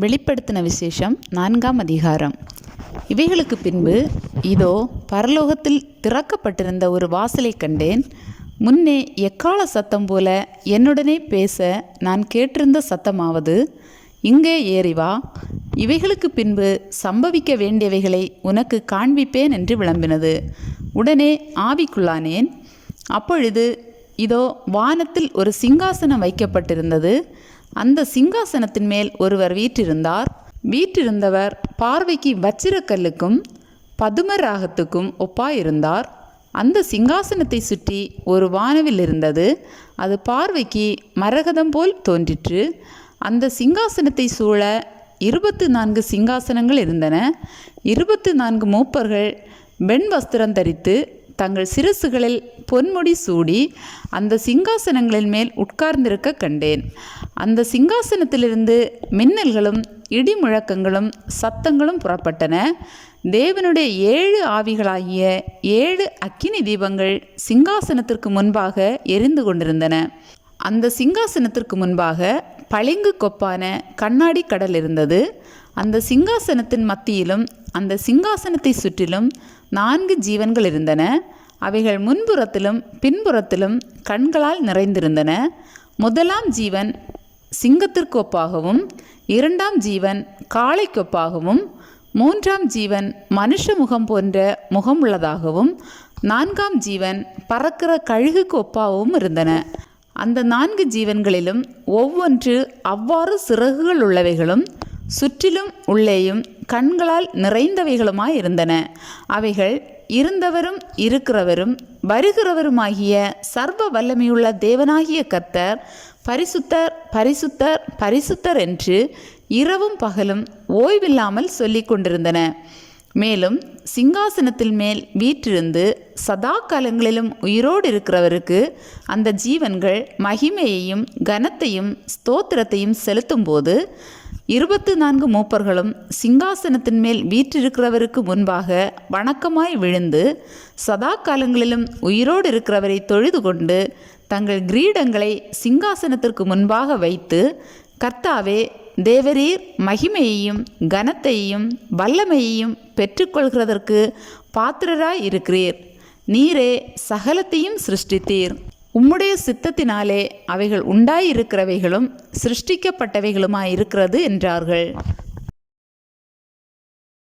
வெளிப்படுத்தின விசேஷம் 4ஆம் அதிகாரம். இவைகளுக்கு பின்பு இதோ பரலோகத்தில் திறக்கப்பட்டிருந்த ஒரு வாசலை கண்டேன். முன்னே எக்காள சத்தம் போல என்னுடனே பேச நான் கேட்டிருந்த சத்தமாவது, இங்கே ஏறி வா, இவைகளுக்கு பின்பு சம்பவிக்க வேண்டியவைகளை உனக்கு காண்பிப்பேன் என்று விளம்பினது. உடனே ஆவிக்குள்ளானேன். அப்பொழுது இதோ வானத்தில் ஒரு சிங்காசனம் வைக்கப்பட்டிருந்தது. அந்த சிங்காசனத்தின் மேல் ஒருவர் வீற்றிருந்தார். வீற்றிருந்தவர் பார்வைக்கு வச்சிரக்கல்லுக்கும் பதுமராகத்துக்கும் ஒப்பாயிருந்தார். அந்த சிங்காசனத்தை சுற்றி ஒரு வானவில் இருந்தது. அது பார்வைக்கு மரகதம் போல் தோன்றிற்று. அந்த சிங்காசனத்தை சூழ 24 சிங்காசனங்கள் இருந்தன. 24 மூப்பர்கள் வெண் வஸ்திரம் தரித்து தங்கள் சிரசுகளில் பொன்முடி சூடி அந்த சிங்காசனங்களின் மேல் உட்கார்ந்திருக்க கண்டேன். அந்த சிங்காசனத்திலிருந்து மின்னல்களும் இடி முழக்கங்களும் சத்தங்களும் புறப்பட்டன. தேவனுடைய 7 ஆவிகளாகிய 7 அக்கினி தீபங்கள் சிங்காசனத்திற்கு முன்பாக எரிந்து கொண்டிருந்தன. அந்த சிங்காசனத்திற்கு முன்பாக பளிங்கு கொப்பான கண்ணாடி கடல் இருந்தது. அந்த சிங்காசனத்தின் மத்தியிலும் அந்த சிங்காசனத்தை சுற்றிலும் 4 ஜீவன்கள் இருந்தன. அவைகள் முன்புறத்திலும் பின்புறத்திலும் கண்களால் நிறைந்திருந்தன. முதலாம் ஜீவன் சிங்கத்திற்கு ஒப்பாகவும், 2ஆம் ஜீவன் காளைக்கொப்பாகவும், 3ஆம் ஜீவன் மனுஷ முகம் போன்ற முகம் உள்ளதாகவும், 4ஆம் ஜீவன் பறக்கிற கழுகுக்கு ஒப்பாகவும் இருந்தன. அந்த 4 ஜீவன்களிலும் ஒவ்வொன்று அவ்வாறு சிறகுகள் உள்ளவைகளும் சுற்றிலும் உள்ளேயும் கண்களால் நிறைந்தவைகளுமாயிருந்தன. அவைகள் இருந்தவரும் இருக்கிறவரும் வருகிறவருமாகிய சர்வ வல்லமையுள்ள தேவனாகிய கர்த்தர் பரிசுத்தர் பரிசுத்தர் பரிசுத்தர் என்று இரவும் பகலும் ஓய்வில்லாமல் சொல்லிக் கொண்டிருந்தன. மேலும் சிங்காசனத்தில் மேல் வீற்றிருந்து சதா காலங்களிலும் உயிரோடு இருக்கிறவருக்கு அந்த ஜீவன்கள் மகிமையையும் கனத்தையும் ஸ்தோத்திரத்தையும் செலுத்தும்போது 24 மூப்பர்களும் சிங்காசனத்தின் மேல் வீற்றிருக்கிறவருக்கு முன்பாக வணக்கமாய் விழுந்து சதா காலங்களிலும் உயிரோடு இருக்கிறவரை தொழுது கொண்டு தங்கள் கிரீடங்களை சிங்காசனத்திற்கு முன்பாக வைத்து, கர்த்தாவே, தேவரீர் மகிமையையும் கனத்தையும் வல்லமையையும் பெற்றுக்கொள்கிறதற்கு பாத்திரராய் இருக்கிறீர். நீரே சகலத்தையும் சிருஷ்டித்தீர். உம்முடைய சித்தத்தினாலே அவைகள் உண்டாயிருக்கிறவைகளும் சிருஷ்டிக்கப்பட்டவைகளுமாயிருக்கிறது என்றார்கள்.